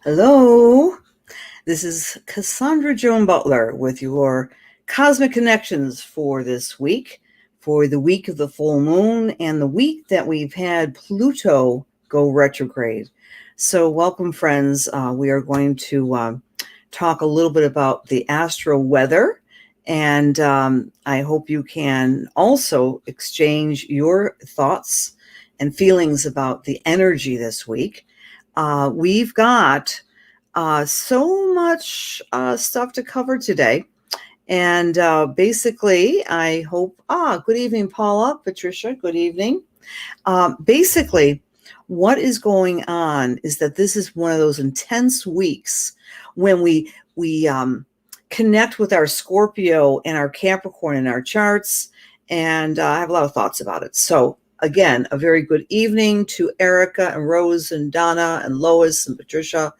Hello, this is Cassandra Joan Butler with your Cosmic Connections for this week, for the week of the full moon and the week that we've had Pluto go retrograde. So, welcome, friends. We are going to talk a little bit about the astro weather, and I hope you can also exchange your thoughts and feelings about the energy this week. We've got so much stuff to cover today. And basically, I hope, good evening, Paula, Patricia, good evening. Basically, what is going on is that this is one of those intense weeks when we connect with our Scorpio and our Capricorn in our charts, and I have a lot of thoughts about it. So again, a very good evening to Erica and Rose and Donna and Lois and Patricia.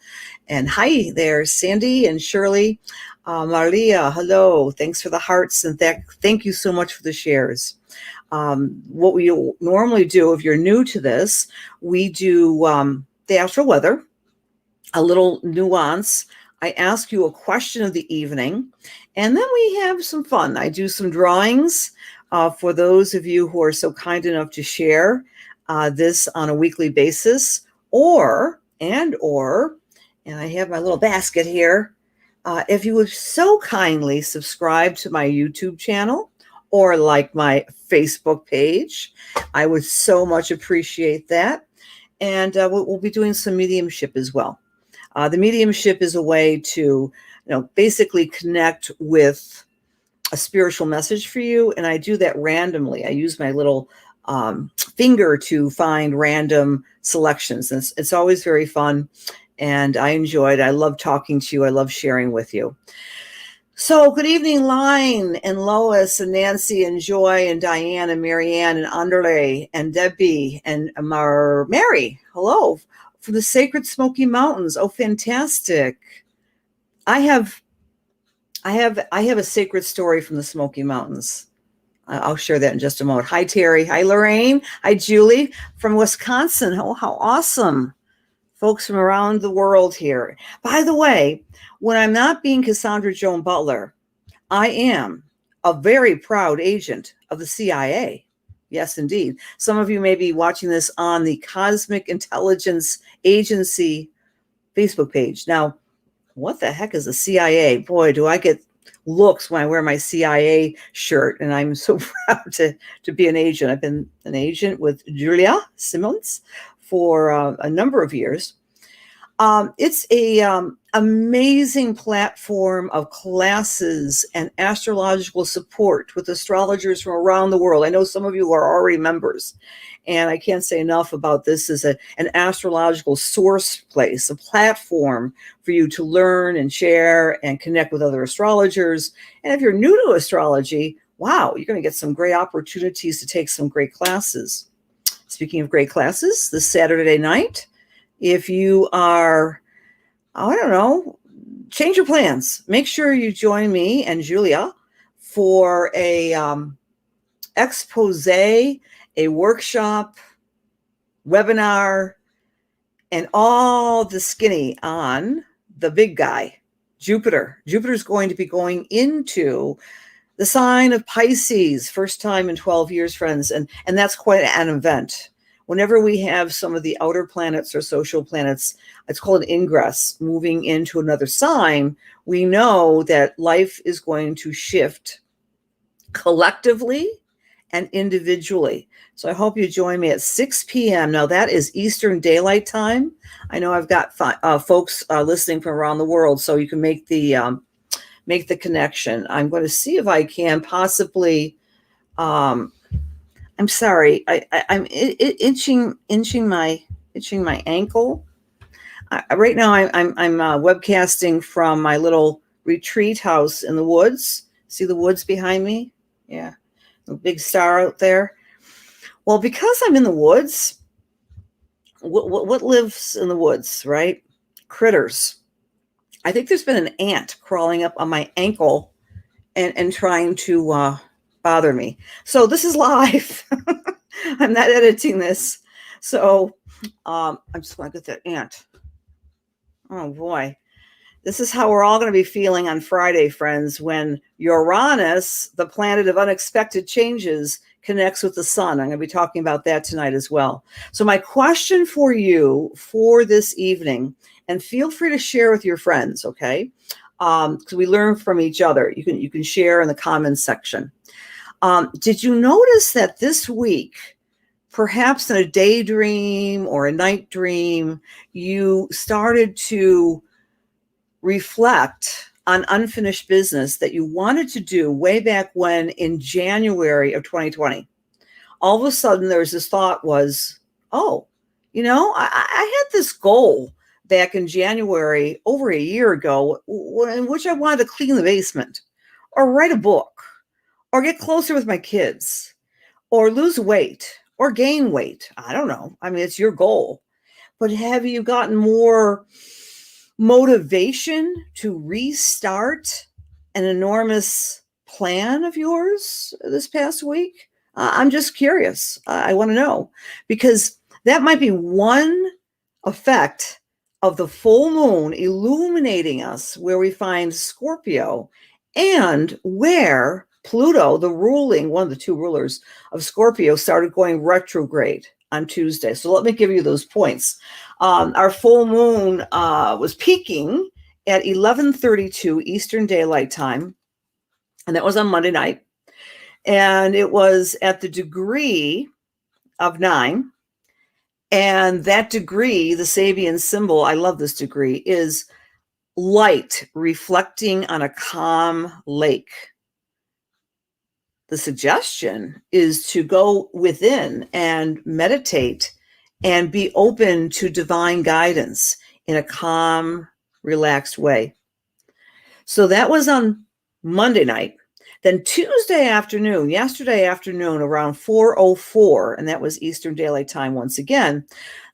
And hi there, Sandy and Shirley. Maria, hello. Thanks for the hearts, and thank you so much for the shares. What we normally do, if you're new to this, we do the astral weather, a little nuance. I ask you a question of the evening, and then we have some fun. I do some drawings for those of you who are so kind enough to share this on a weekly basis, or and I have my little basket here. If you would so kindly subscribe to my YouTube channel or like my Facebook page, I would so much appreciate that. And we'll be doing some mediumship as well. The mediumship is a way to, basically connect with a spiritual message for you. And I do that randomly. I use my little finger to find random selections. And it's always very fun. And I enjoyed. I love talking to you. I love sharing with you. So good evening, Line and Lois and Nancy and Joy and Diane and Marianne and Anderle and Debbie and Mary. Hello from the Sacred Smoky Mountains. Oh, fantastic. I have a sacred story from the Smoky Mountains. I'll share that in just a moment. Hi, Terry. Hi, Lorraine. Hi, Julie from Wisconsin. Oh, how awesome. Folks from around the world here. By the way, when I'm not being Cassandra Joan Butler, I am a very proud agent of the CIA. Yes, indeed. Some of you may be watching this on the Cosmic Intelligence Agency Facebook page. Now, what the heck is the CIA? Boy, do I get looks when I wear my CIA shirt, and I'm so proud to be an agent. I've been an agent with Julia Simmons for a number of years. It's a amazing platform of classes and astrological support with astrologers from around the world. I know some of you are already members, and I can't say enough about this as an astrological source place, a platform for you to learn and share and connect with other astrologers. And if you're new to astrology, wow, you're going to get some great opportunities to take some great classes. Speaking of great classes, this Saturday night, if you are, change your plans. Make sure you join me and Julia for a expose, a workshop, webinar, and all the skinny on the big guy, Jupiter. Jupiter's going to be going into the sign of Pisces, first time in 12 years, friends. And that's quite an event. Whenever we have some of the outer planets or social planets, it's called an ingress, moving into another sign, we know that life is going to shift collectively and individually. So I hope you join me at 6 p.m. Now, that is Eastern Daylight Time. I know I've got folks listening from around the world, so you can make the connection. I'm going to see if I can possibly, I'm sorry, I'm itching my ankle. Right now I'm webcasting from my little retreat house in the woods. See the woods behind me? Yeah, a big star out there. Well, because I'm in the woods, what lives in the woods, right? Critters. I think there's been an ant crawling up on my ankle and trying to bother me. So this is live. I'm not editing this. So I'm just going to get that ant. Oh boy. This is how we're all going to be feeling on Friday, friends, when Uranus, the planet of unexpected changes, connects with the sun. I'm going to be talking about that tonight as well. So my question for you for this evening, and feel free to share with your friends, okay? Because we learn from each other. You can share in the comments section. Did you notice that this week, perhaps in a daydream or a night dream, you started to reflect on unfinished business that you wanted to do way back when in January of 2020? All of a sudden, there was this thought was, oh, I had this goal back in January over a year ago in which I wanted to clean the basement or write a book or get closer with my kids or lose weight or gain weight. I don't know. I mean, it's your goal. But have you gotten more motivation to restart an enormous plan of yours this past week? I'm just curious. I want to know, because that might be one effect of the full moon illuminating us, where we find Scorpio and where Pluto, one of the two rulers of Scorpio, started going retrograde on Tuesday. So let me give you those points. Our full moon was peaking at 11:32 Eastern Daylight Time, and that was on Monday night. And it was at the degree of 9. And that degree, the Sabian symbol, I love this degree, is light reflecting on a calm lake. The suggestion is to go within and meditate and be open to divine guidance in a calm, relaxed way. So that was on Monday night. Then Tuesday afternoon, yesterday afternoon, around 4:04, and that was Eastern Daylight Time once again,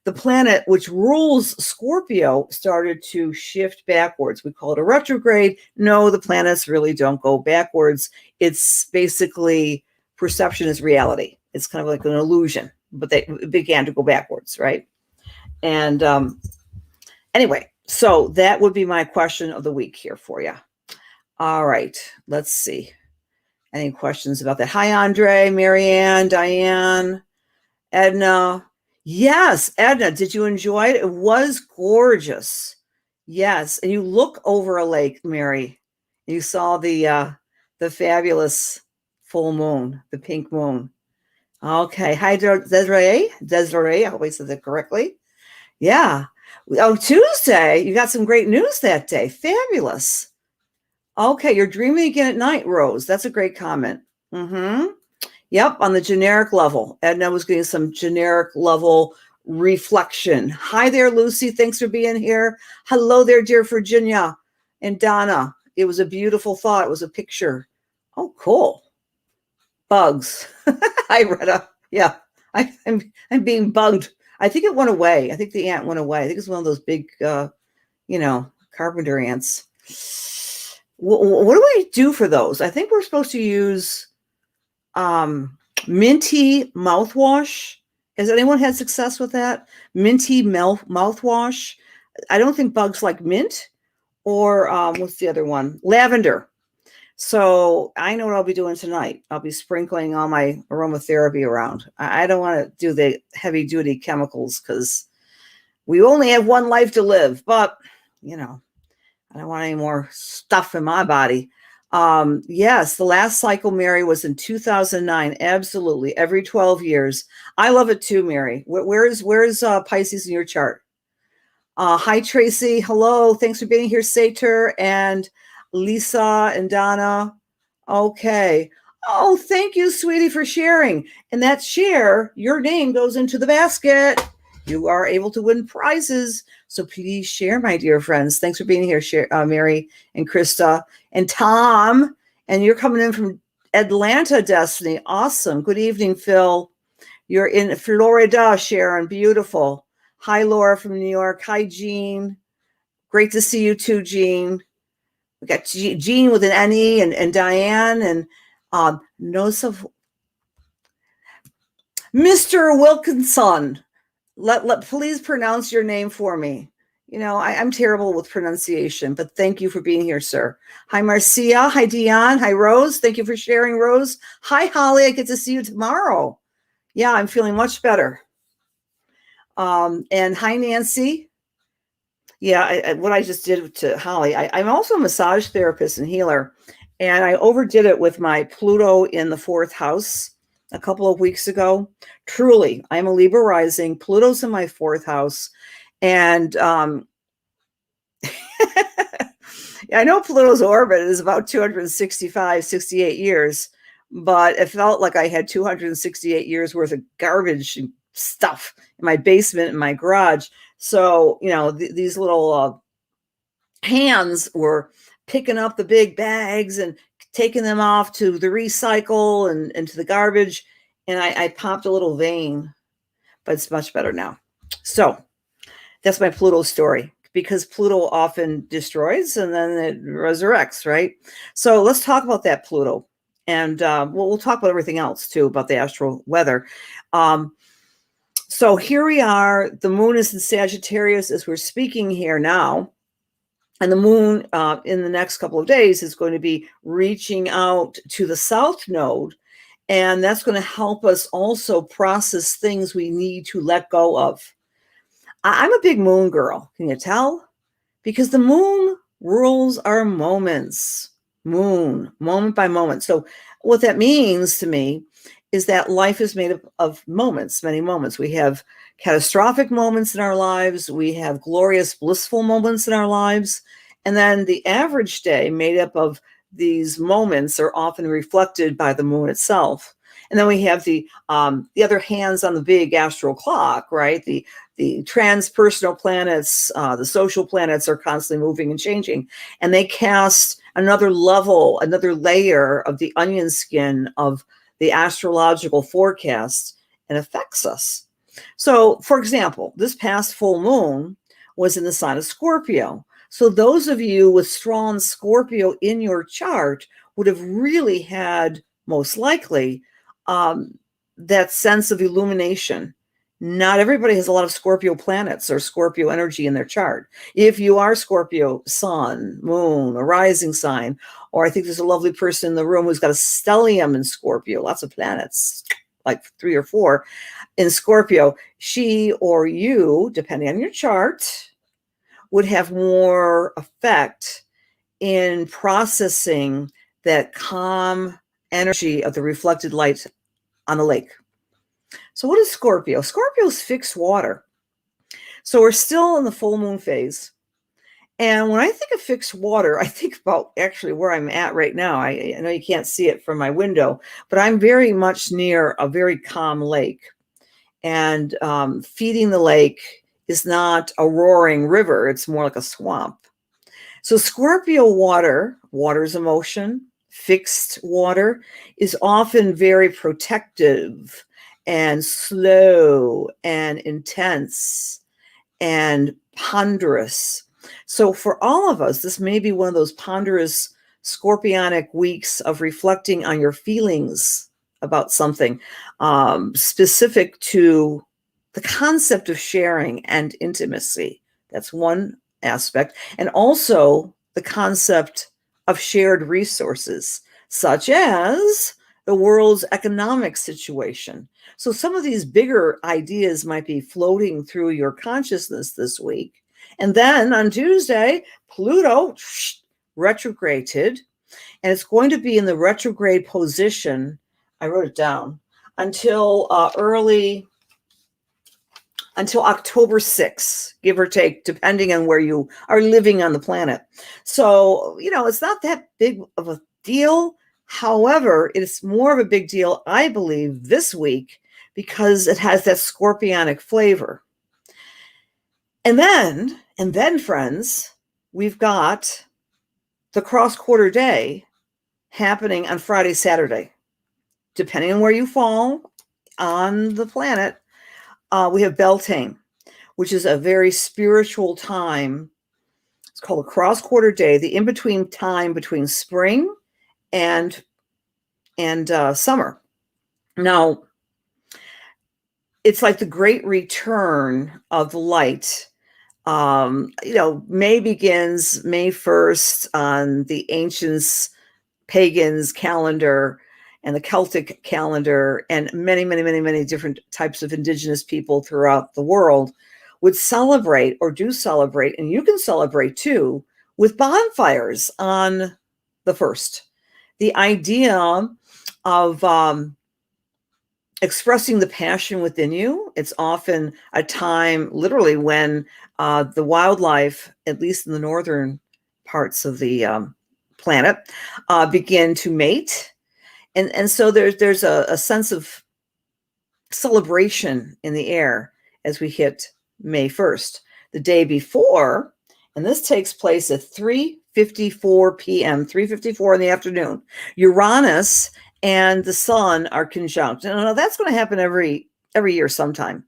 the planet which rules Scorpio started to shift backwards. We call it a retrograde. No, the planets really don't go backwards. It's basically perception is reality. It's kind of like an illusion, but they began to go backwards, right? And anyway, so that would be my question of the week here for you. All right, let's see. Any questions about that? Hi, Andre, Marianne, Diane, Edna. Yes, Edna, did you enjoy it? It was gorgeous. Yes, and you look over a lake, Mary. You saw the fabulous full moon, the pink moon. Okay. Hi, Desiree. Desiree, I hope I said that correctly. Yeah. Oh, Tuesday, you got some great news that day. Fabulous. Okay, you're dreaming again at night, Rose. That's a great comment. Yep, on the generic level. Edna was getting some generic level reflection. Hi there, Lucy. Thanks for being here. Hello there, dear Virginia and Donna. It was a beautiful thought. It was a picture. Oh, cool. Bugs. I read I'm being bugged. I think it went away. I think the ant went away. I think it's one of those big, carpenter ants. What do we do for those? I think we're supposed to use minty mouthwash. Has anyone had success with that? Minty mouthwash. I don't think bugs like mint, or what's the other one? Lavender. So I know what I'll be doing tonight. I'll be sprinkling all my aromatherapy around. I don't want to do the heavy duty chemicals because we only have one life to live, but I don't want any more stuff in my body. Yes, the last cycle, Mary, was in 2009. Absolutely. Every 12 years. I love it too, Mary. Where's Pisces in your chart? Hi, Tracy. Hello. Thanks for being here, Sater and Lisa and Donna. Okay. Oh, thank you, sweetie, for sharing. And that share, your name goes into the basket. You are able to win prizes. So please share, my dear friends. Thanks for being here, Mary and Krista and Tom. And you're coming in from Atlanta, Destiny. Awesome. Good evening, Phil. You're in Florida, Sharon. Beautiful. Hi, Laura from New York. Hi, Jean. Great to see you too, Jean. We got Jean with an N-E and Diane and Mr. Wilkinson. Please pronounce your name for me. I'm terrible with pronunciation, but thank you for being here, sir. Hi, Marcia. Hi, Dion. Hi, Rose. Thank you for sharing, Rose. Hi, Holly. I get to see you tomorrow. Yeah, I'm feeling much better. And hi, Nancy. Yeah, what I just did to Holly, I'm also a massage therapist and healer, and I overdid it with my Pluto in the fourth house a couple of weeks ago. Truly, I'm a Libra rising. Pluto's in my fourth house, and I know Pluto's orbit is about 265, 68 years, but it felt like I had 268 years worth of garbage and stuff in my basement and my garage. So, these little hands were picking up the big bags and taking them off to the recycle and to the garbage. And I popped a little vein, but it's much better now. So that's my Pluto story, because Pluto often destroys and then it resurrects, right? So let's talk about that Pluto. And we'll talk about everything else too, about the astral weather. So here we are. The moon is in Sagittarius as we're speaking here now. And the moon in the next couple of days is going to be reaching out to the south node. And that's going to help us also process things we need to let go of. I'm a big moon girl. Can you tell? Because the moon rules our moments. Moon, moment by moment. So what that means to me is that life is made up of moments, many moments. We have catastrophic moments in our lives. We have glorious, blissful moments in our lives. And then the average day made up of these moments are often reflected by the moon itself. And then we have the other hands on the big astral clock, right? The transpersonal planets, the social planets are constantly moving and changing. And they cast another level, another layer of the onion skin of the astrological forecast and affects us. So, for example, this past full moon was in the sign of Scorpio. So those of you with strong Scorpio in your chart would have really had, most likely, that sense of illumination. Not everybody has a lot of Scorpio planets or Scorpio energy in their chart. If you are Scorpio sun, moon, a rising sign, or I think there's a lovely person in the room who's got a stellium in Scorpio, lots of planets, like 3 or 4 in Scorpio, she or you, depending on your chart, would have more effect in processing that calm energy of the reflected light on the lake. So what is Scorpio? Scorpio is fixed water. So we're still in the full moon phase. And when I think of fixed water, I think about actually where I'm at right now. I know you can't see it from my window, but I'm very much near a very calm lake. And feeding the lake is not a roaring river. It's more like a swamp. So Scorpio water, water's emotion, fixed water, is often very protective and slow and intense and ponderous. So for all of us, this may be one of those ponderous scorpionic weeks of reflecting on your feelings about something specific to the concept of sharing and intimacy. That's one aspect. And also the concept of shared resources, such as the world's economic situation. So some of these bigger ideas might be floating through your consciousness this week. And then on Tuesday, Pluto retrograded, and it's going to be in the retrograde position. I wrote it down until October 6th, give or take, depending on where you are living on the planet. So, it's not that big of a deal. However, it's more of a big deal, I believe, this week because it has that scorpionic flavor. And then, friends, we've got the cross-quarter day happening on Friday, Saturday. Depending on where you fall on the planet, we have Beltane, which is a very spiritual time. It's called a cross-quarter day, the in-between time between spring and summer. Now, it's like the great return of the light May begins May 1st on the ancients, pagans calendar and the Celtic calendar, and many, many, many, many different types of indigenous people throughout the world would celebrate or do celebrate, and you can celebrate too, with bonfires on the 1st. The idea of expressing the passion within you. It's often a time, literally, when the wildlife, at least in the northern parts of the planet, begin to mate, and so there's a sense of celebration in the air as we hit May 1st. The day before, and this takes place at 3:54 p.m., 3:54 in the afternoon, Uranus and the sun are conjunct. And that's going to happen every year sometime.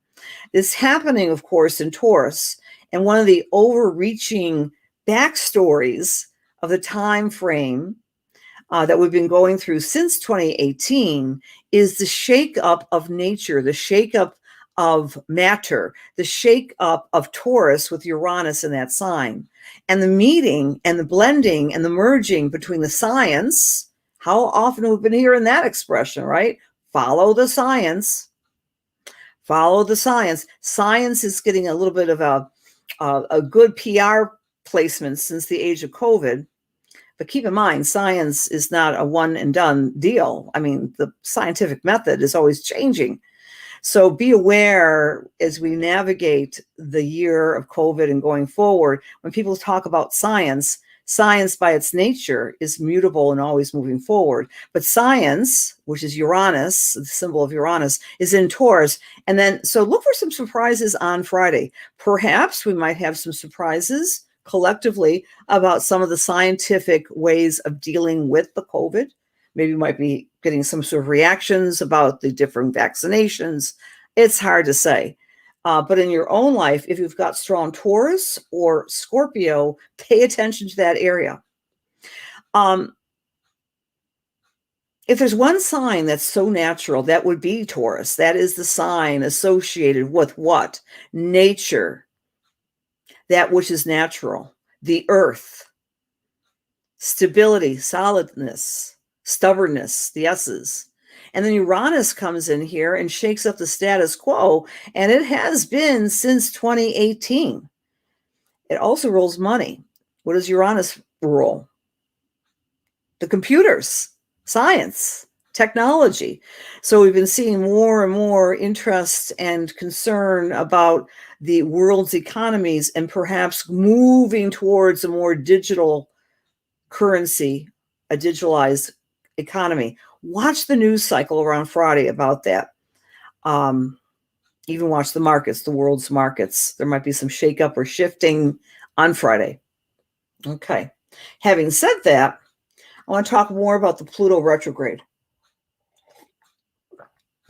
It's happening, of course, in Taurus. And one of the overreaching backstories of the time frame that we've been going through since 2018 is the shakeup of nature, the shakeup of matter, the shakeup of Taurus with Uranus in that sign, and the meeting and the blending and the merging between the science. How often we've been hearing that expression, right? Follow the science. Follow the science. Science is getting a little bit of a good PR placement since the age of COVID. But keep in mind, science is not a one and done deal. I mean, the scientific method is always changing. So be aware as we navigate the year of COVID and going forward, when people talk about science, science by its nature is mutable and always moving forward. But science, which is Uranus, the symbol of Uranus, is in Taurus. And then, so look for some surprises on Friday. Perhaps we might have some surprises collectively about some of the scientific ways of dealing with the COVID. Maybe you might be getting some sort of reactions about the different vaccinations. It's hard to say. But in your own life, if you've got strong Taurus or Scorpio, pay attention to that area. If there's one sign that's so natural, that would be Taurus. That is the sign associated with what? Nature. That which is natural, the earth, stability, solidness, stubbornness, the S's. And then Uranus comes in here and shakes up the status quo, and it has been since 2018. It also rules money. What does Uranus rule? The computers, science, technology. So we've been seeing more and more interest and concern about the world's economies and perhaps moving towards a more digital currency, a digitalized economy. Watch the news cycle around Friday about that. Even watch the markets, the world's markets. There might be some shakeup or shifting on Friday. Okay. Having said that, I want to talk more about the Pluto retrograde.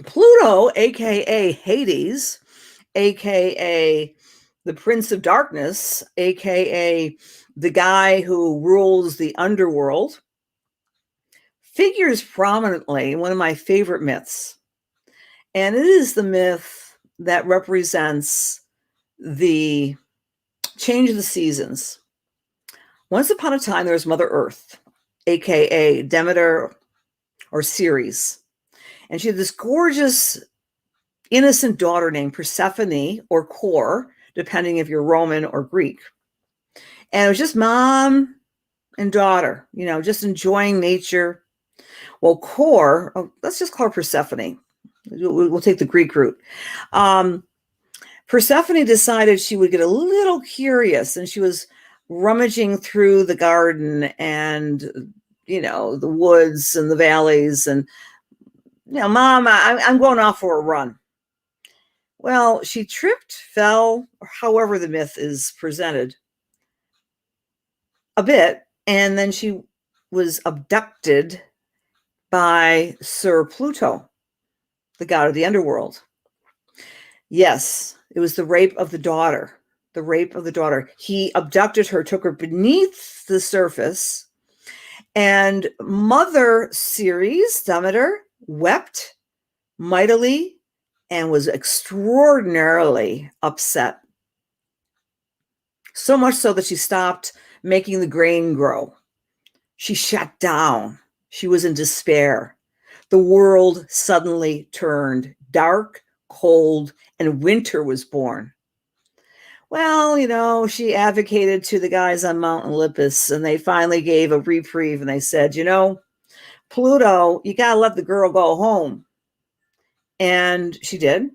Pluto, aka Hades, aka the Prince of Darkness, aka the guy who rules the underworld, figures prominently in one of my favorite myths. And it is the myth that represents the change of the seasons. Once upon a time, there was Mother Earth, aka Demeter or Ceres. And she had this gorgeous, innocent daughter named Persephone or Kore, depending if you're Roman or Greek. And it was just mom and daughter, just enjoying nature. Well, Kore, let's just call her Persephone. We'll take the Greek route. Persephone decided she would get a little curious, and she was rummaging through the garden and, the woods and the valleys, and, Mom, I'm going off for a run. Well, she tripped, fell, or however the myth is presented, a bit, and then she was abducted by Sir Pluto, the god of the underworld. Yes, it was the rape of the daughter. The rape of the daughter. He abducted her, took her beneath the surface, and Mother Ceres, Demeter, wept mightily and was extraordinarily upset. So much so that she stopped making the grain grow. She shut down. She was in despair. The world suddenly turned dark, cold, and winter was born. Well, she advocated to the guys on Mount Olympus, and they finally gave a reprieve, and they said, Pluto, you got to let the girl go home. And she did.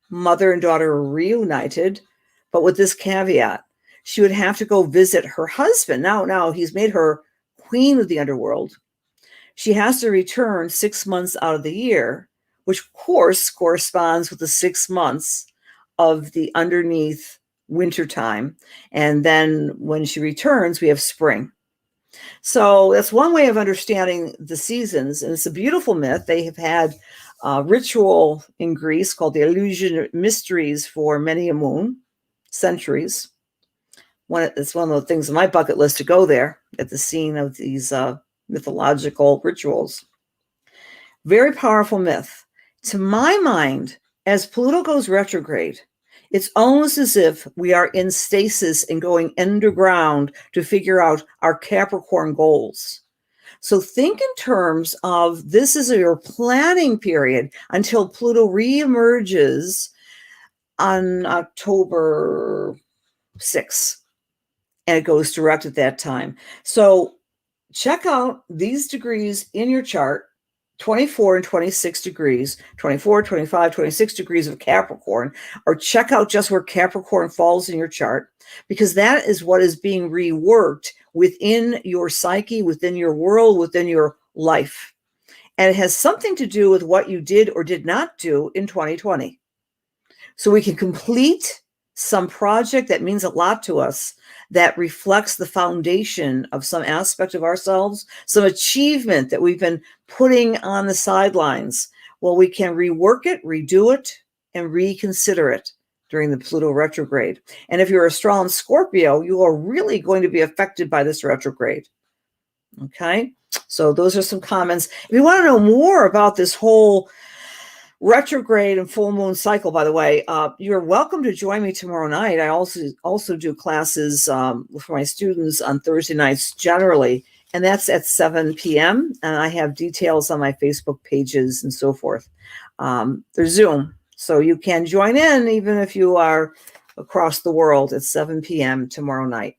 Mother and daughter were reunited, but with this caveat. She would have to go visit her husband. Now he's made her queen of the underworld. She has to return 6 months out of the year, which of course corresponds with the 6 months of the underneath winter time. And then when she returns, we have spring. So that's one way of understanding the seasons. And it's a beautiful myth. They have had ritual in Greece called the Eleusinian Mysteries for many a moon, centuries. It's one of the things on my bucket list to go there at the scene of these mythological rituals. Very powerful myth. To my mind, as Pluto goes retrograde, it's almost as if we are in stasis and going underground to figure out our Capricorn goals. So think in terms of this is your planning period until Pluto reemerges on October 6th. And it goes direct at that time. So check out these degrees in your chart, 24 and 26 degrees, 24, 25, 26 degrees of Capricorn, or check out just where Capricorn falls in your chart, because that is what is being reworked within your psyche, within your world, within your life. And it has something to do with what you did or did not do in 2020. So we can complete some project that means a lot to us, that reflects the foundation of some aspect of ourselves, some achievement that we've been putting on the sidelines. Well, we can rework it, redo it, and reconsider it during the Pluto retrograde. And if you're a strong Scorpio, you are really going to be affected by this retrograde. Okay, so those are some comments. If you want to know more about this whole retrograde and full moon cycle, by the way, you're welcome to join me tomorrow night. I also do classes for my students on Thursday nights generally, and that's at 7 p.m. And I have details on my Facebook pages and so forth. There's Zoom, so you can join in even if you are across the world at 7 p.m. tomorrow night.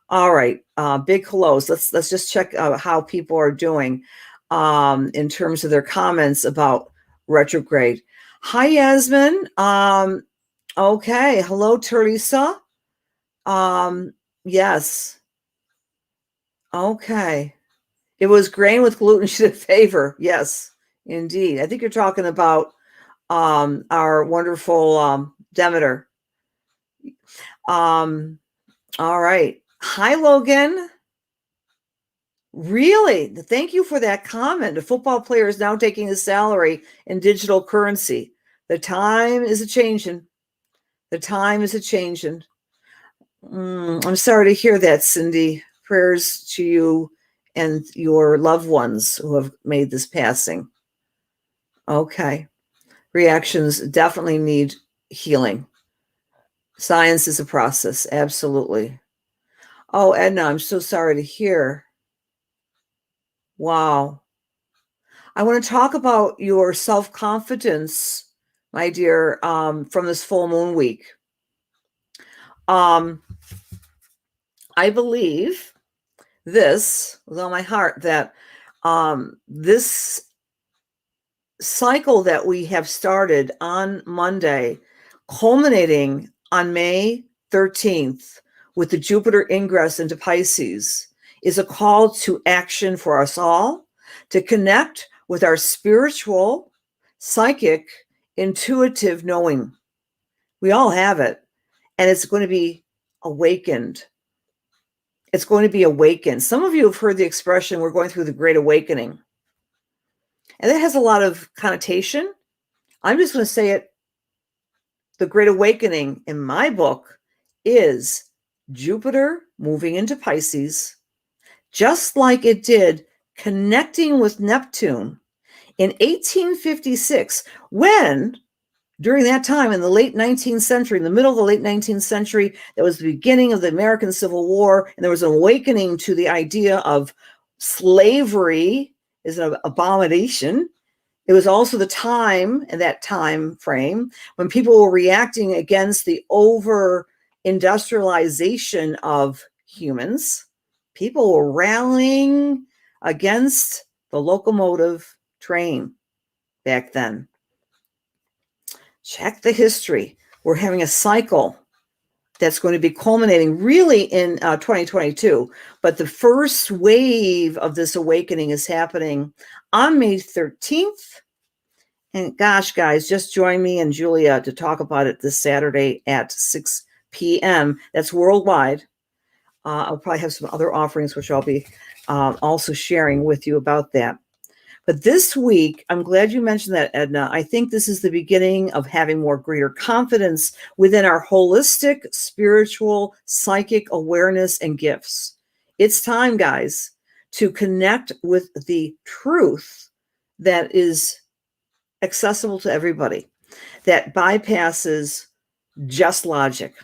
All right, big hellos. Let's just check out how people are doing in terms of their comments about retrograde. Hi, Yasmin. Okay. Hello, Teresa. Yes. Okay. It was grain with gluten she did favor. Yes, indeed. I think you're talking about our wonderful Demeter. All right. Hi, Logan. Really? Thank you for that comment. A football player is now taking his salary in digital currency. The time is a-changing. The time is a-changing. I'm sorry to hear that, Cindy. Prayers to you and your loved ones who have made this passing. Okay. Reactions definitely need healing. Science is a process. Absolutely. Oh, Edna, I'm so sorry to hear. Wow. I want to talk about your self-confidence, my dear, from this full moon week. I believe this with all my heart that this cycle that we have started on Monday, culminating on May 13th with the Jupiter ingress into Pisces, is a call to action for us all to connect with our spiritual, psychic, intuitive knowing. We all have it, and it's going to be awakened. It's going to be awakened. Some of you have heard the expression, we're going through the Great Awakening. And that has a lot of connotation. I'm just going to say it. The Great Awakening in my book is Jupiter moving into Pisces, just like it did connecting with Neptune in 1856, when during that time in the late 19th century, in the middle of the late 19th century, that was the beginning of the American Civil War, and there was an awakening to the idea of slavery is an abomination. It was also the time, in that time frame, when people were reacting against the over-industrialization of humans. People were rallying against the locomotive train back then. Check the history. We're having a cycle that's going to be culminating really in 2022. But the first wave of this awakening is happening on May 13th. And gosh, guys, just join me and Julia to talk about it this Saturday at 6 p.m. That's worldwide. I'll probably have some other offerings, which I'll be also sharing with you about that. But this week, I'm glad you mentioned that, Edna. I think this is the beginning of having more greater confidence within our holistic, spiritual, psychic awareness and gifts. It's time, guys, to connect with the truth that is accessible to everybody, that bypasses just logic.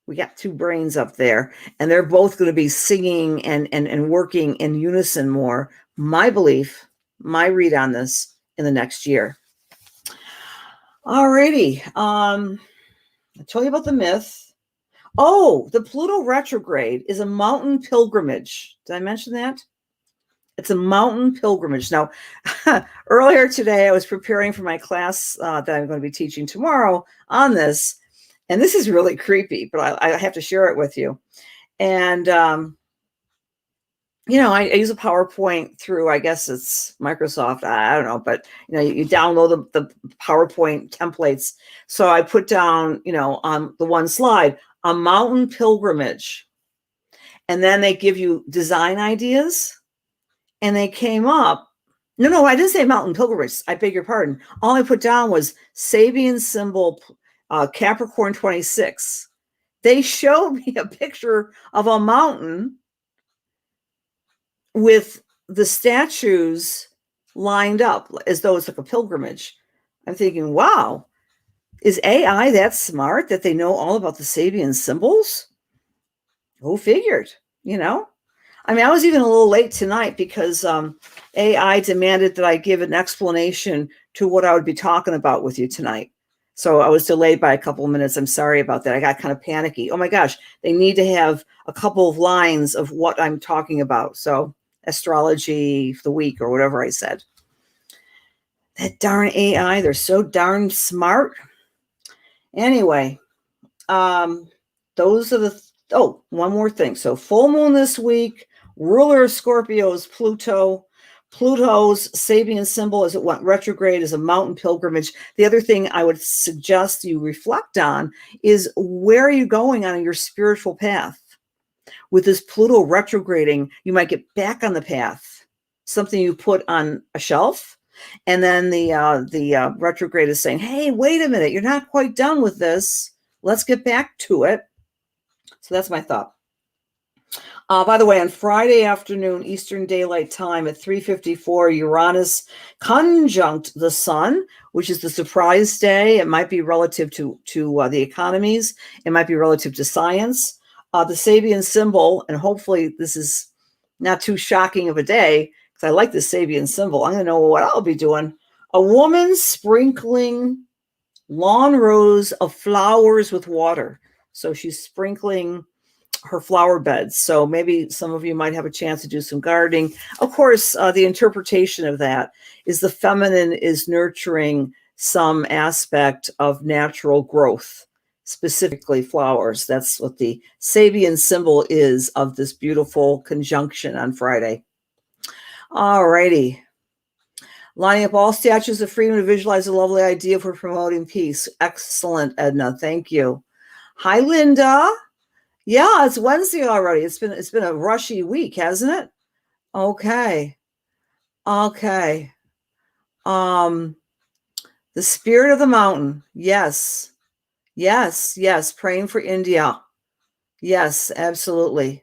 We got two brains up there, and they're both going to be singing and working in unison more. My belief, my read on this in the next year. Alrighty. I told you about the myth. Oh, the Pluto retrograde is a mountain pilgrimage. Did I mention that? It's a mountain pilgrimage. Now, earlier today, I was preparing for my class that I'm going to be teaching tomorrow on this. And this is really creepy, but I have to share it with you. And, I use a PowerPoint through, I guess it's Microsoft. I don't know, but, you download the PowerPoint templates. So I put down, on the one slide, a mountain pilgrimage. And then they give you design ideas. And they came up. No, I didn't say mountain pilgrimage. I beg your pardon. All I put down was Sabian symbol Capricorn 26. They showed me a picture of a mountain with the statues lined up as though it's like a pilgrimage. I'm thinking, wow, is AI that smart that they know all about the Sabian symbols? Who figured, I was even a little late tonight because AI demanded that I give an explanation to what I would be talking about with you tonight. So I was delayed by a couple of minutes. I'm sorry about that. I got kind of panicky. Oh my gosh, they need to have a couple of lines of what I'm talking about. So astrology for the week or whatever I said. That darn AI, they're so darn smart. Anyway, those are the, one more thing. So full moon this week. Ruler of Scorpio is Pluto. Pluto's Sabian symbol as it went retrograde is a mountain pilgrimage. The other thing I would suggest you reflect on is where are you going on your spiritual path? With this Pluto retrograding, you might get back on the path, something you put on a shelf. And then the retrograde is saying, hey, wait a minute, you're not quite done with this. Let's get back to it. So that's my thought. By the way, on Friday afternoon, Eastern Daylight Time at 3:54, Uranus conjunct the sun, which is the surprise day. It might be relative to the economies. It might be relative to science. The Sabian symbol, and hopefully this is not too shocking of a day, because I like the Sabian symbol. I'm going to know what I'll be doing. A woman sprinkling lawn rows of flowers with water. So she's sprinkling her flower beds. So maybe some of you might have a chance to do some gardening. Of course, the interpretation of that is the feminine is nurturing some aspect of natural growth, specifically flowers. That's what the Sabian symbol is of this beautiful conjunction on Friday. All righty. Lining up all statues of freedom to visualize a lovely idea for promoting peace. Excellent, Edna. Thank you. Hi, Linda. Yeah, it's Wednesday already. It's been a rushy week, hasn't it? Okay. The spirit of the mountain. Yes. Praying for India. Yes, absolutely.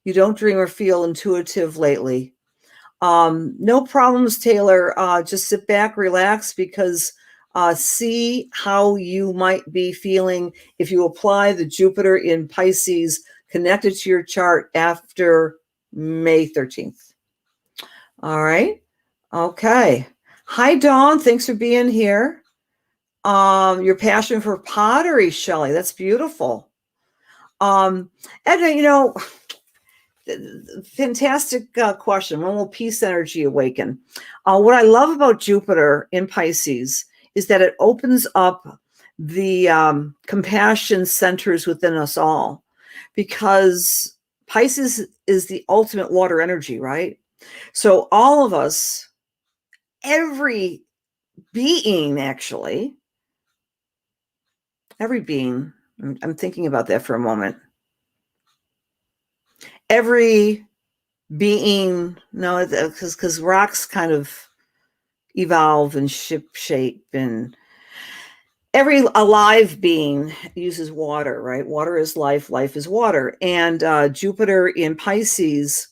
You don't dream or feel intuitive lately. No problems, Taylor. Just sit back, relax, because See how you might be feeling if you apply the Jupiter in Pisces connected to your chart after May 13th. All right. Okay. Hi, Dawn. Thanks for being here. Your passion for pottery, Shelley. That's beautiful. And fantastic question. When will peace energy awaken? What I love about Jupiter in Pisces is that it opens up the compassion centers within us all, because Pisces is the ultimate water energy, right? So all of us, every being, actually, every being, I'm thinking about that for a moment. Every being, no, because rocks kind of evolve and shape, and every alive being uses water, right? Water is life, life is water. And Jupiter in Pisces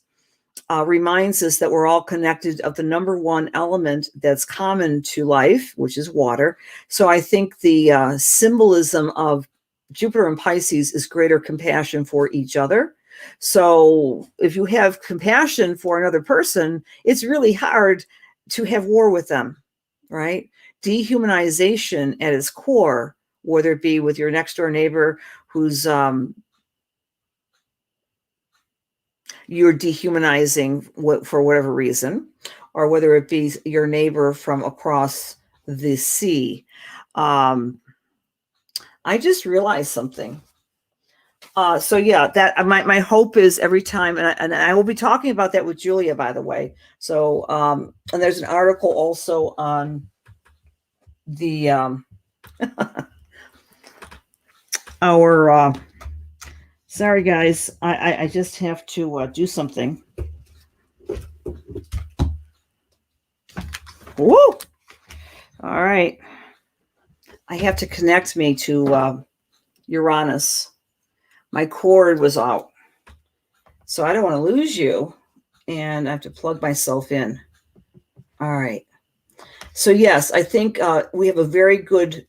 reminds us that we're all connected of the number one element that's common to life, which is water. So I think the symbolism of Jupiter in Pisces is greater compassion for each other. So if you have compassion for another person, it's really hard to have war with them, right? Dehumanization at its core, whether it be with your next door neighbor who's you're dehumanizing for whatever reason, or whether it be your neighbor from across the sea. I just realized something. So yeah, that my hope is every time, and I will be talking about that with Julia, by the way. So and there's an article also on the our sorry guys, I just have to do something. Woo! All right. I have to connect me to Uranus. My cord was out, so I don't want to lose you, and I have to plug myself in. All right. So yes, I think we have a very good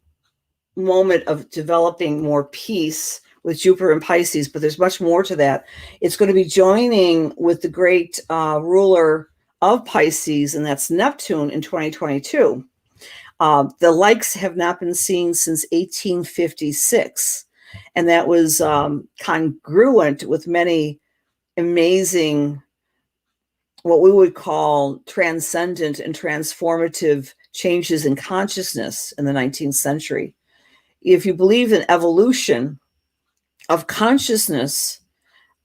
moment of developing more peace with Jupiter and Pisces, but there's much more to that. It's going to be joining with the great ruler of Pisces, and that's Neptune in 2022. The likes have not been seen since 1856. And that was congruent with many amazing, what we would call transcendent and transformative changes in consciousness in the 19th century. If you believe in evolution of consciousness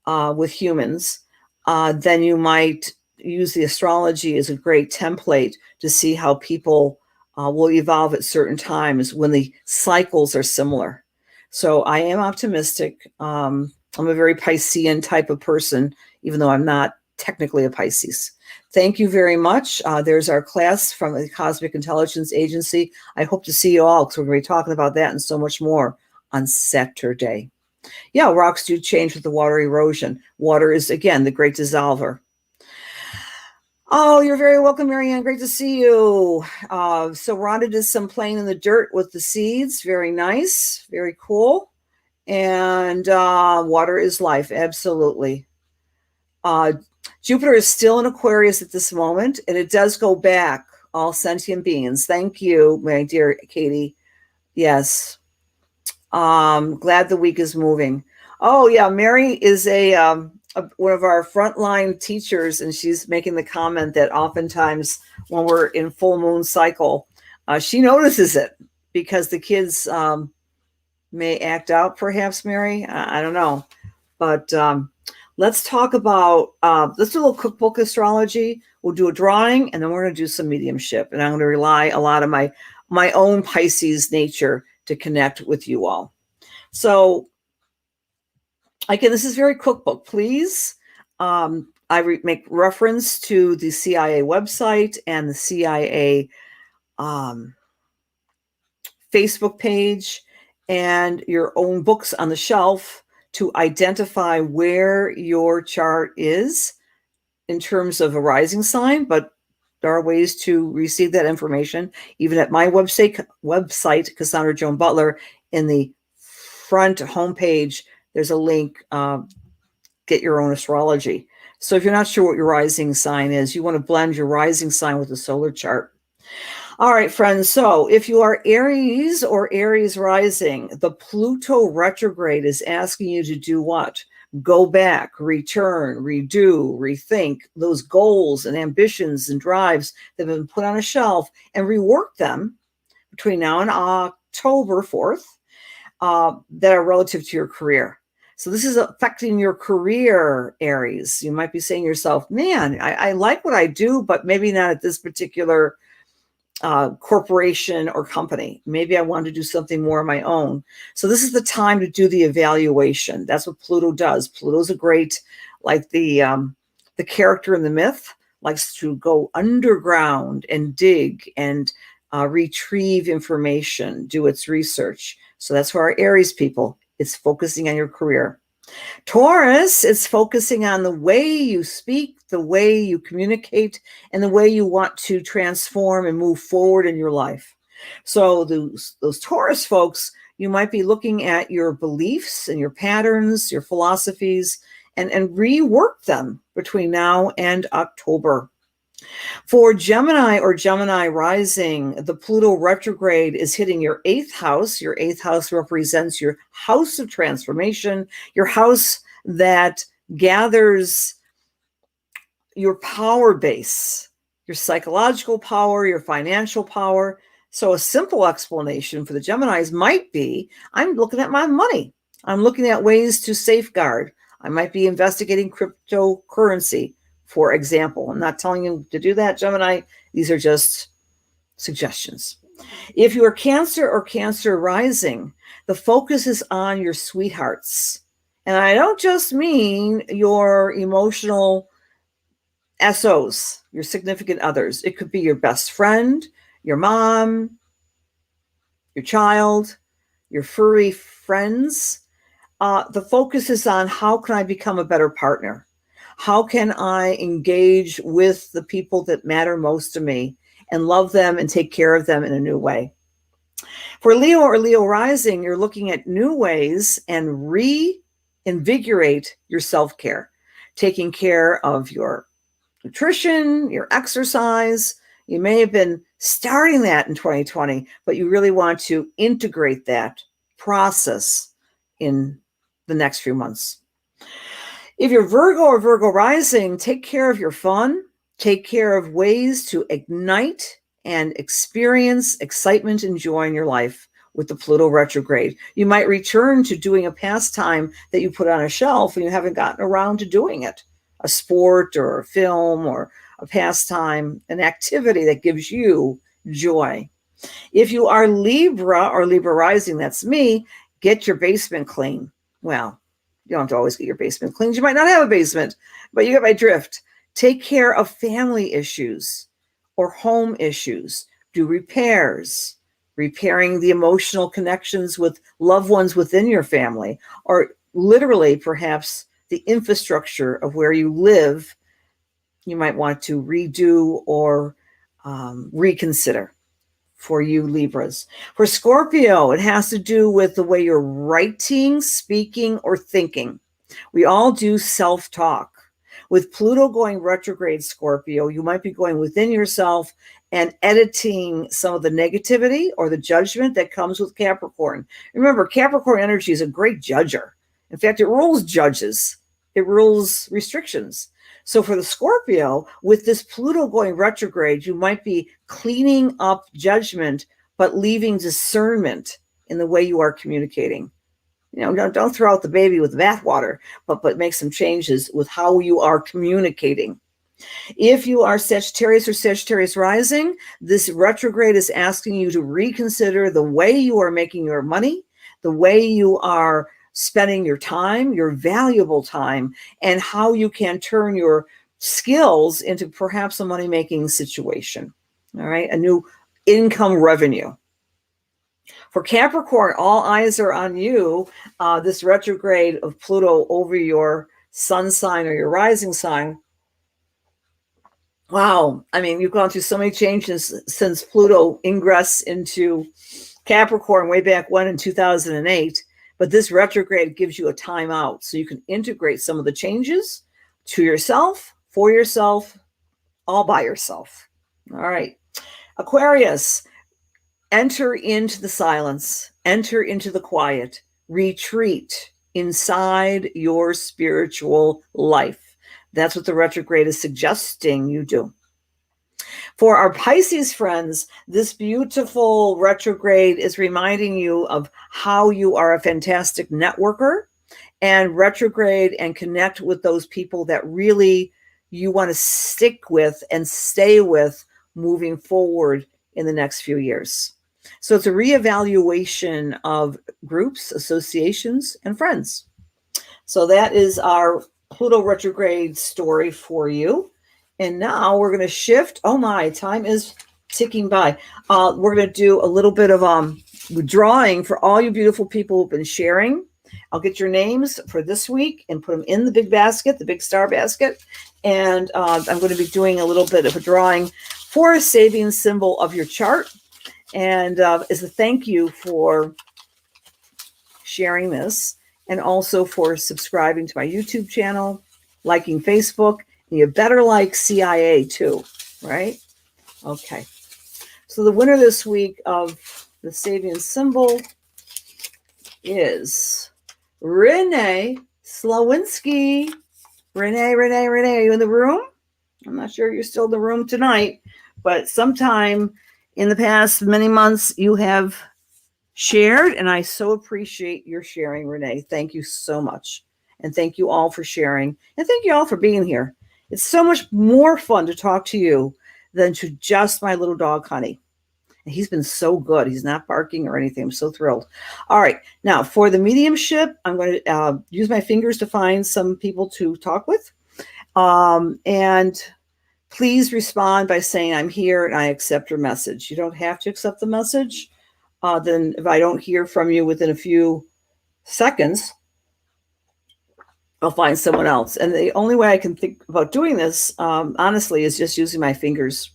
with humans, then you might use the astrology as a great template to see how people will evolve at certain times when the cycles are similar. So I am optimistic. I'm a very Piscean type of person, even though I'm not technically a Pisces. Thank you very much. There's our class from the Cosmic Intelligence Agency. I hope to see you all, because we're going to be talking about that and so much more on Saturday. Yeah, rocks do change with the water erosion. Water is, again, the great dissolver. Oh, you're very welcome, Marianne. Great to see you. So Rhonda did some playing in the dirt with the seeds. Very nice. Very cool. And water is life. Absolutely. Jupiter is still in Aquarius at this moment, and it does go back, all sentient beings. Thank you, my dear Katie. Yes. Glad the week is moving. Oh, yeah. Mary is one of our frontline teachers, and she's making the comment that oftentimes when we're in full moon cycle, she notices it because the kids may act out, perhaps, Mary. I don't know. But let's talk about, let's do a little cookbook astrology. We'll do a drawing, and then we're going to do some mediumship. And I'm going to rely a lot on my own Pisces nature to connect with you all. So again, this is very cookbook, please. Make reference to the CIA website and the CIA Facebook page and your own books on the shelf to identify where your chart is in terms of a rising sign, but There are ways to receive that information. Even at my website, Cassandra Joan Butler, in the front homepage, there's a link, get your own astrology. So if you're not sure what your rising sign is, you want to blend your rising sign with the solar chart. All right, friends. So if you are Aries or Aries rising, the Pluto retrograde is asking you to do what? Go back, return, redo, rethink those goals and ambitions and drives that have been put on a shelf and rework them between now and October 4th that are relative to your career. So this is affecting your career, Aries. You might be saying to yourself, man, I like what I do, but maybe not at this particular corporation or company. Maybe I want to do something more on my own. So this is the time to do the evaluation. That's what Pluto does. Pluto's a great, like the character in the myth, likes to go underground and dig and retrieve information, do its research. So that's for our Aries people. It's focusing on your career. Taurus is focusing on the way you speak, the way you communicate, and the way you want to transform and move forward in your life. So those Taurus folks, you might be looking at your beliefs and your patterns, your philosophies, and rework them between now and October. For Gemini or Gemini rising, the Pluto retrograde is hitting your 8th house. Your 8th house represents your house of transformation, your house that gathers your power base, your psychological power, your financial power. So a simple explanation for the Geminis might be, I'm looking at my money. I'm looking at ways to safeguard. I might be investigating cryptocurrency, for example. I'm not telling you to do that, Gemini. These are just suggestions. If you are Cancer or Cancer rising, the focus is on your sweethearts. And I don't just mean your emotional SOs, your significant others. It could be your best friend, your mom, your child, your furry friends. The focus is on how can I become a better partner? How can I engage with the people that matter most to me and love them and take care of them in a new way? For Leo or Leo rising, you're looking at new ways and reinvigorate your self-care, taking care of your nutrition, your exercise. You may have been starting that in 2020, but you really want to integrate that process in the next few months. If you're Virgo or Virgo rising, take care of your fun, take care of ways to ignite and experience excitement and joy in your life with the Pluto retrograde. You might return to doing a pastime that you put on a shelf and you haven't gotten around to doing it. A sport or a film or a pastime, an activity that gives you joy. If you are Libra or Libra rising, that's me, get your basement clean. Well, you don't have to always get your basement cleaned. You might not have a basement, but you get my drift. Take care of family issues or home issues. Do repairs, repairing the emotional connections with loved ones within your family, or literally perhaps the infrastructure of where you live. You might want to redo or reconsider. For you Libras. For Scorpio, it has to do with the way you're writing, speaking, or thinking. We all do self-talk. With Pluto going retrograde, Scorpio, you might be going within yourself and editing some of the negativity or the judgment that comes with Capricorn. Remember, Capricorn energy is a great judger. In fact, it rules judges. It rules restrictions. So for the Scorpio, with this Pluto going retrograde, you might be cleaning up judgment, but leaving discernment in the way you are communicating. You know, don't throw out the baby with the bathwater, but make some changes with how you are communicating. If you are Sagittarius or Sagittarius rising, this retrograde is asking you to reconsider the way you are making your money, the way you are spending your time, your valuable time, and how you can turn your skills into perhaps a money-making situation. All right, a new income revenue. For Capricorn, all eyes are on you. This retrograde of Pluto over your sun sign or your rising sign Wow. I mean, you've gone through so many changes since Pluto ingress into Capricorn way back when in 2008. But this retrograde gives you a timeout so you can integrate some of the changes to yourself, for yourself, all by yourself. All right. Aquarius, enter into the silence, enter into the quiet, retreat inside your spiritual life. That's what the retrograde is suggesting you do. For our Pisces friends, this beautiful retrograde is reminding you of how you are a fantastic networker, and retrograde and connect with those people that really you want to stick with and stay with moving forward in the next few years. So it's a reevaluation of groups, associations, and friends. So that is our Pluto retrograde story for you. And now we're going to shift. Oh my, time is ticking by. We're going to do a little bit of drawing for all you beautiful people who've been sharing. I'll get your names for this week and put them in the big basket, the big star basket. And I'm going to be doing a little bit of a drawing for a saving symbol of your chart. And as a thank you for sharing this, and also for subscribing to my YouTube channel, liking Facebook, and you better like CIA too, right? Okay. So the winner this week of the saving symbol is Renee Slowinski. Renee, are you in the room? I'm not sure you're still in the room tonight, but sometime in the past many months you have shared, and I so appreciate your sharing, Renee. Thank you so much. And thank you all for sharing. And thank you all for being here. It's so much more fun to talk to you than to just my little dog, Honey. And he's been so good. He's not barking or anything. I'm so thrilled. All right. Now, for the mediumship, I'm going to use my fingers to find some people to talk with. And please respond by saying, I'm here and I accept your message. You don't have to accept the message. Then if I don't hear from you within a few seconds, I'll find someone else. And the only way I can think about doing this, honestly, is just using my fingers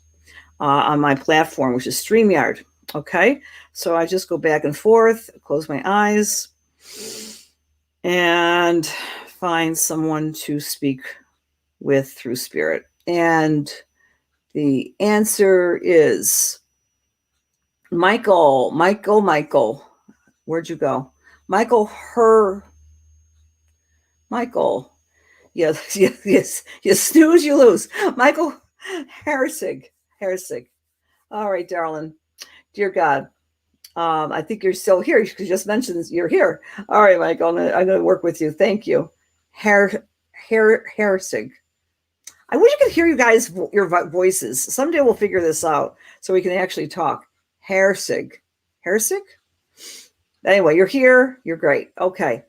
on my platform, which is StreamYard. Okay, so I just go back and forth, close my eyes, and find someone to speak with through spirit. And the answer is Michael. Where'd you go? Michael. Yes. You snooze, you lose. Michael Harrisig. All right, darling. Dear God, I think you're still here because you just mentioned you're here. All right, Michael, I'm going to work with you. Thank you. Harrisig. I wish I could hear you guys, your voices. Someday we'll figure this out so we can actually talk. Harrisig. Anyway, you're here. You're great. Okay.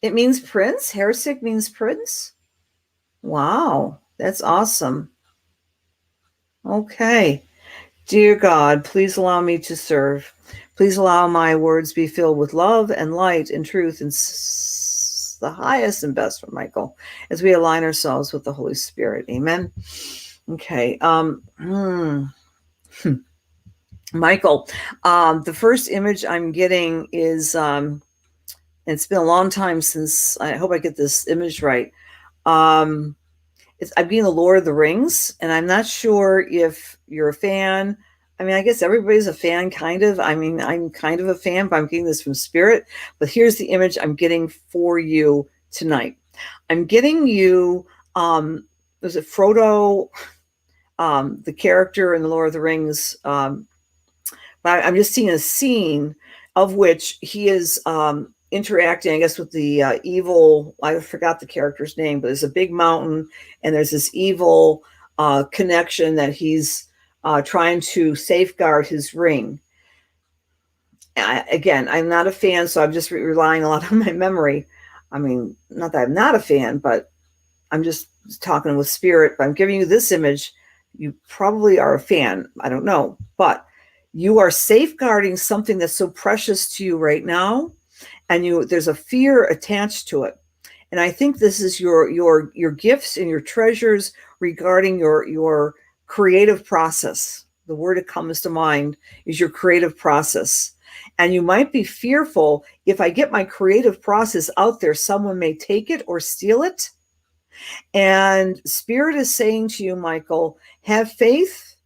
It means prince. Harrisig means prince. Wow, that's awesome. Okay. Dear God, please allow me to serve. Please allow my words be filled with love and light and truth and the highest and best for Michael as we align ourselves with the Holy Spirit. Amen. Okay. Michael, the first image I'm getting is, it's been a long time since, I hope I get this image right. I'm getting the Lord of the Rings, and I'm not sure if you're a fan. I mean, I guess everybody's a fan, kind of. I mean, I'm kind of a fan, but I'm getting this from spirit. But here's the image I'm getting for you tonight. I'm getting you, was it Frodo, the character in the Lord of the Rings, but I'm just seeing a scene of which he is interacting, I guess, with the evil, I forgot the character's name, but there's a big mountain and there's this evil connection that he's trying to safeguard his ring. Again, I'm not a fan, so I'm just relying a lot on my memory. I mean, not that I'm not a fan, but I'm just talking with spirit. But I'm giving you this image. You probably are a fan. I don't know, but you are safeguarding something that's so precious to you right now, and there's a fear attached to it. And I think this is your gifts and your treasures regarding your creative process. The word that comes to mind is your creative process. And you might be fearful, if I get my creative process out there, someone may take it or steal it. And Spirit is saying to you, Michael, have faith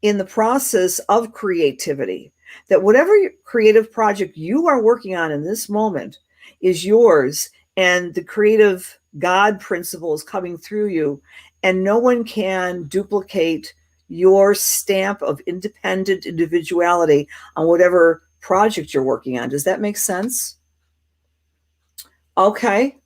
in the process of creativity, that whatever creative project you are working on in this moment is yours, and the creative God principle is coming through you, and no one can duplicate your stamp of independent individuality on whatever project you're working on. Does that make sense? Okay.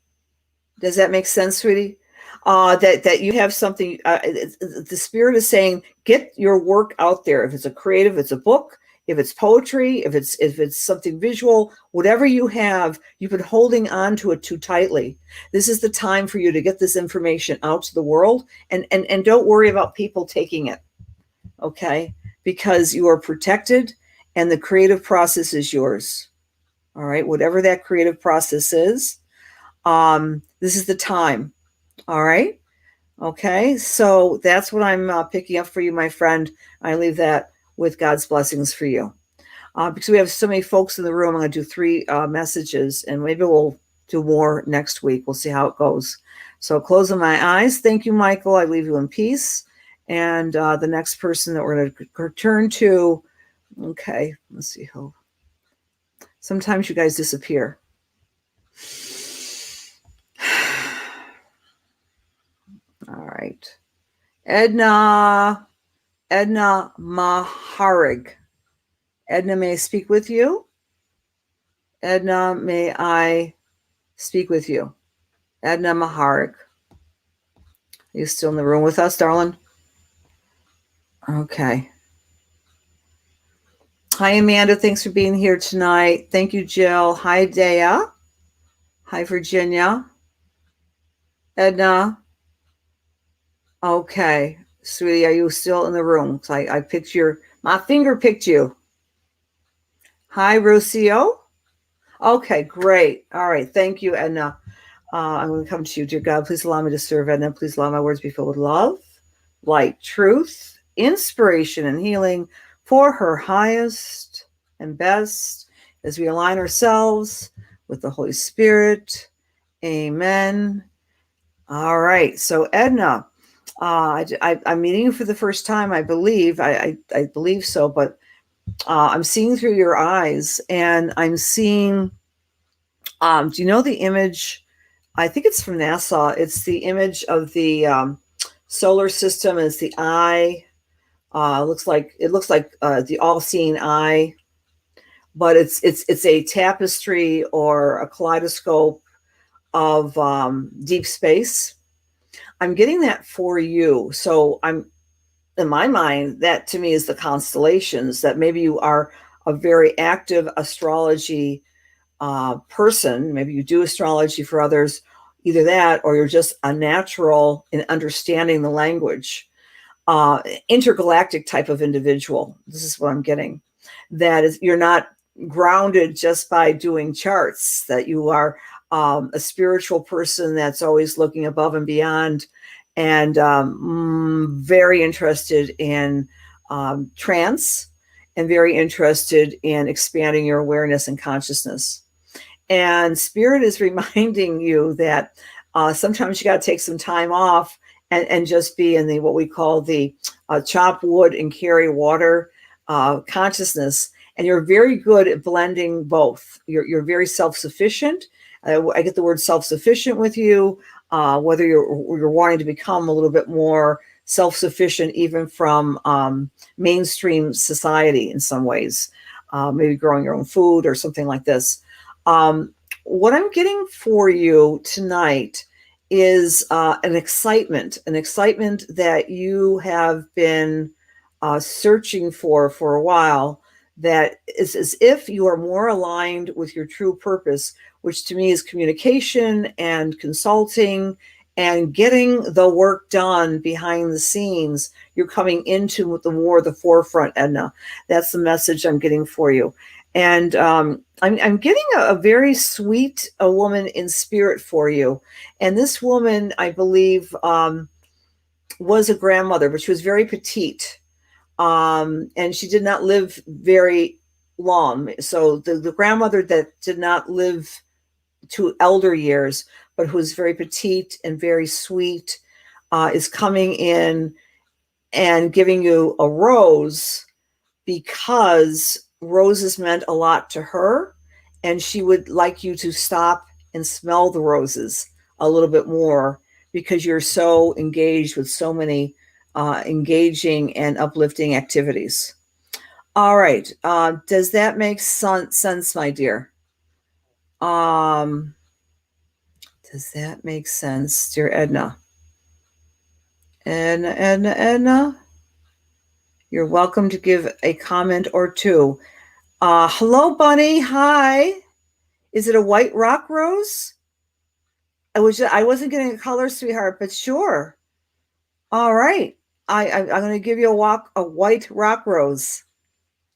Does that make sense, sweetie? That you have something. The Spirit is saying, get your work out there. If it's a creative, it's a book. If it's poetry, if it's something visual, whatever you have, you've been holding on to it too tightly. This is the time for you to get this information out to the world, and don't worry about people taking it. Okay, because you are protected, and the creative process is yours. All right, whatever that creative process is. This is the time. All right. Okay. So that's what I'm picking up for you, my friend. I leave that with God's blessings for you. Because we have so many folks in the room, I'm going to do 3 messages, and maybe we'll do more next week. We'll see how it goes. So closing my eyes. Thank you, Michael. I leave you in peace. And the next person that we're going to turn to. Okay. Let's see who. Sometimes you guys disappear. All right. Edna Maharig. Edna, may I speak with you? Edna, may I speak with you? Edna Maharig. Are you still in the room with us, darling? Okay. Hi, Amanda. Thanks for being here tonight. Thank you, Jill. Hi, Dea. Hi, Virginia. Edna. Okay. Sweetie, are you still in the room? So I picked my finger picked you. Hi, Rocio. Okay, great. All right. Thank you, Edna. I'm going to come to you, dear God. Please allow me to serve, Edna. Please allow my words to be filled with love, light, truth, inspiration, and healing for her highest and best as we align ourselves with the Holy Spirit. Amen. All right. So, Edna, I'm meeting you for the first time, I believe. I believe so, but I'm seeing through your eyes, and I'm seeing, do you know the image? I think it's from NASA. It's the image of the solar system. It's the eye. It looks like the all-seeing eye, but it's a tapestry or a kaleidoscope of deep space. I'm getting that for you. So I'm, in my mind, that to me is the constellations, that maybe you are a very active astrology person. Maybe you do astrology for others, either that, or you're just a natural in understanding the language. Intergalactic type of individual. This is what I'm getting. That is, you're not grounded just by doing charts, that you are a spiritual person that's always looking above and beyond, and very interested in trance, and very interested in expanding your awareness and consciousness. And Spirit is reminding you that sometimes you got to take some time off and just be in the what we call the chop wood and carry water consciousness. And you're very good at blending both. You're very self-sufficient. I get the word self-sufficient with you, whether you're wanting to become a little bit more self-sufficient even from mainstream society in some ways, maybe growing your own food or something like this. What I'm getting for you tonight is an excitement that you have been searching for a while, that is as if you are more aligned with your true purpose, which to me is communication and consulting and getting the work done behind the scenes. You're coming into the more the forefront, Edna. That's the message I'm getting for you. And I'm getting a very sweet woman in spirit for you. And this woman, I believe, was a grandmother, but she was very petite. And she did not live very long. So the grandmother that did not live to elder years, but who was very petite and very sweet, is coming in and giving you a rose because roses meant a lot to her, and she would like you to stop and smell the roses a little bit more because you're so engaged with so many engaging and uplifting activities. All right. Does that make sense, my dear? Does that make sense, dear Edna? Edna, you're welcome to give a comment or two. Hello, Bunny. Hi. Is it a white rock rose? I wasn't getting a color, sweetheart, but sure. All right. I'm going to give you a white rock rose.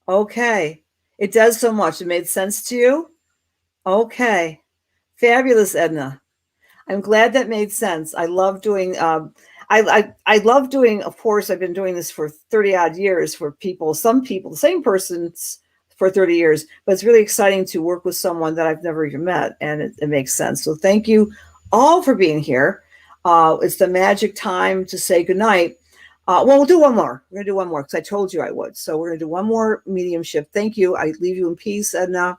Okay. It does so much. It made sense to you? Okay. Fabulous, Edna. I'm glad that made sense. I love doing I love doing, of course, I've been doing this for 30 odd years for people, some people, the same persons for 30 years, but it's really exciting to work with someone that I've never even met, and it makes sense. So thank you all for being here. It's the magic time to say goodnight. Well, we'll do one more. We're going to do one more because I told you I would. So we're going to do one more mediumship. Thank you. I leave you in peace, Edna.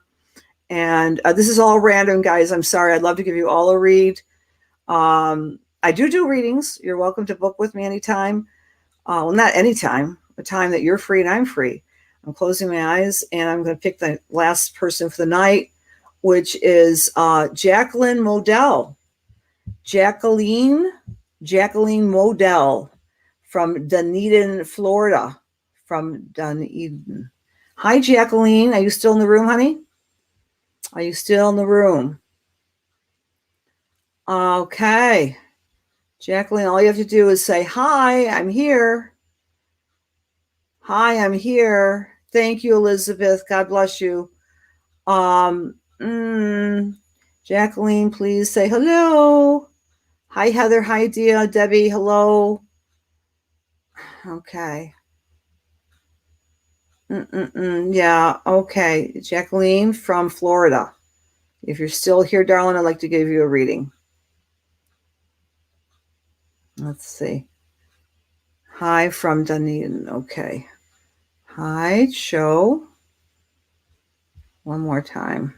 And this is all random, guys. I'm sorry. I'd love to give you all a read. I do readings. You're welcome to book with me anytime. Well, not anytime, the time that you're free and I'm free. I'm closing my eyes and I'm going to pick the last person for the night, which is Jacqueline Modell. Jacqueline Modell from Dunedin, Florida. From Dunedin. Hi, Jacqueline. Are you still in the room, honey? Are you still in the room? Okay. Jacqueline, all you have to do is say, hi, I'm here. Hi, I'm here. Thank you, Elizabeth. God bless you. Jacqueline, please say hello. Hi, Heather. Hi, Dia. Debbie, hello. Okay. Yeah, okay. Jacqueline from Florida. If you're still here, darling, I'd like to give you a reading. Let's see. Hi from Dunedin. Okay. Hi, show. One more time.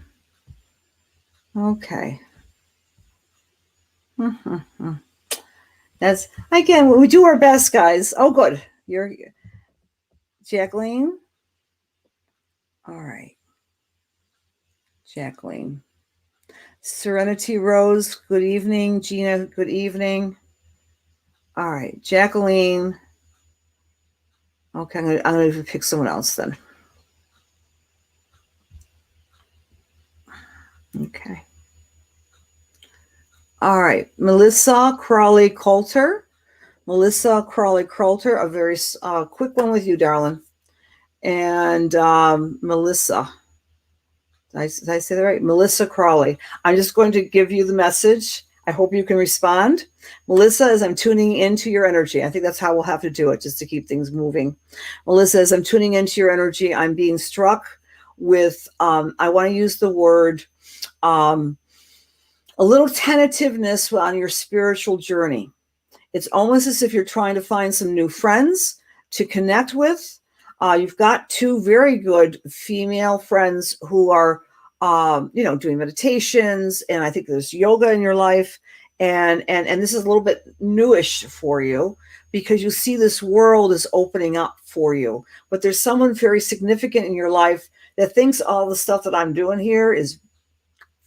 Okay. That's, again, we do our best, guys. Oh, good. You're Jacqueline. All right. Jacqueline. Serenity Rose, good evening. Gina, good evening. All right. Jacqueline. Okay, I'm going to pick someone else then. Okay. All right. Melissa Crawley Coulter. Melissa Crawley Coulter, a very quick one with you, darling. And Melissa. Did I say that right? Melissa Crawley. I'm just going to give you the message. I hope you can respond. Melissa, as I'm tuning into your energy, I think that's how we'll have to do it, just to keep things moving. Melissa, as I'm tuning into your energy, I'm being struck with, I want to use the word, a little tentativeness on your spiritual journey. It's almost as if you're trying to find some new friends to connect with. You've got two very good female friends who are, doing meditations, and I think there's yoga in your life, and this is a little bit newish for you because you see this world is opening up for you. But there's someone very significant in your life that thinks all the stuff that I'm doing here is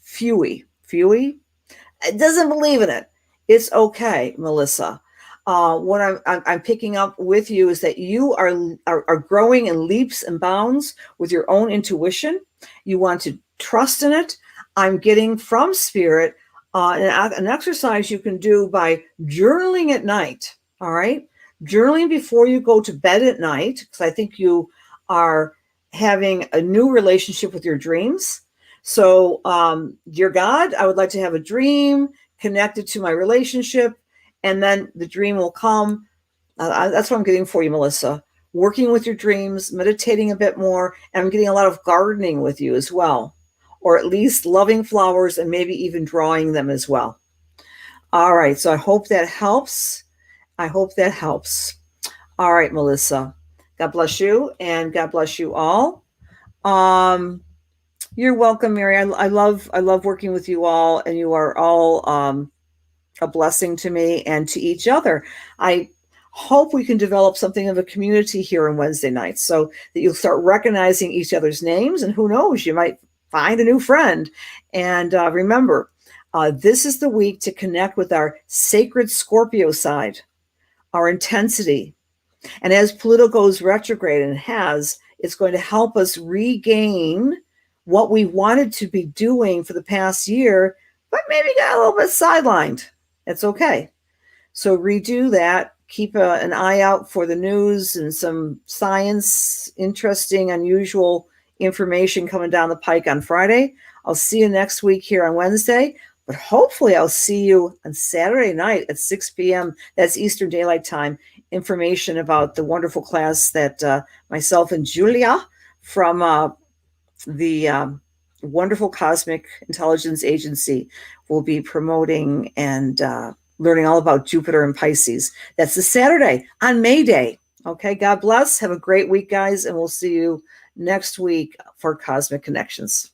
phooey. It doesn't believe in it. It's okay, Melissa. What I'm picking up with you is that you are growing in leaps and bounds with your own intuition. You want to trust in it. I'm getting from spirit an exercise you can do by journaling at night. All right, journaling before you go to bed at night, because I think you are having a new relationship with your dreams. So, dear God, I would like to have a dream connected to my relationship, and then the dream will come. That's what I'm getting for you, Melissa. Working with your dreams, meditating a bit more, and I'm getting a lot of gardening with you as well, or at least loving flowers and maybe even drawing them as well. All right, so I hope that helps. I hope that helps. All right, Melissa. God bless you, and God bless you all. You're welcome, Mary. I love working with you all, and you are all a blessing to me and to each other. I hope we can develop something of a community here on Wednesday nights, so that you'll start recognizing each other's names, and who knows, you might find a new friend. And remember, this is the week to connect with our sacred Scorpio side, our intensity. And as Pluto goes retrograde, and has, it's going to help us regain what we wanted to be doing for the past year, but maybe got a little bit sidelined. It's okay. So redo that. Keep an eye out for the news and some science, interesting, unusual information coming down the pike on Friday. I'll see you next week here on Wednesday, but hopefully I'll see you on Saturday night at 6 p.m. That's Eastern Daylight Time. Information about the wonderful class that myself and Julia from the wonderful Cosmic Intelligence Agency will be promoting and learning all about Jupiter and Pisces. That's this Saturday on May Day. Okay, God bless. Have a great week, guys, and we'll see you next week for Cosmic Connections.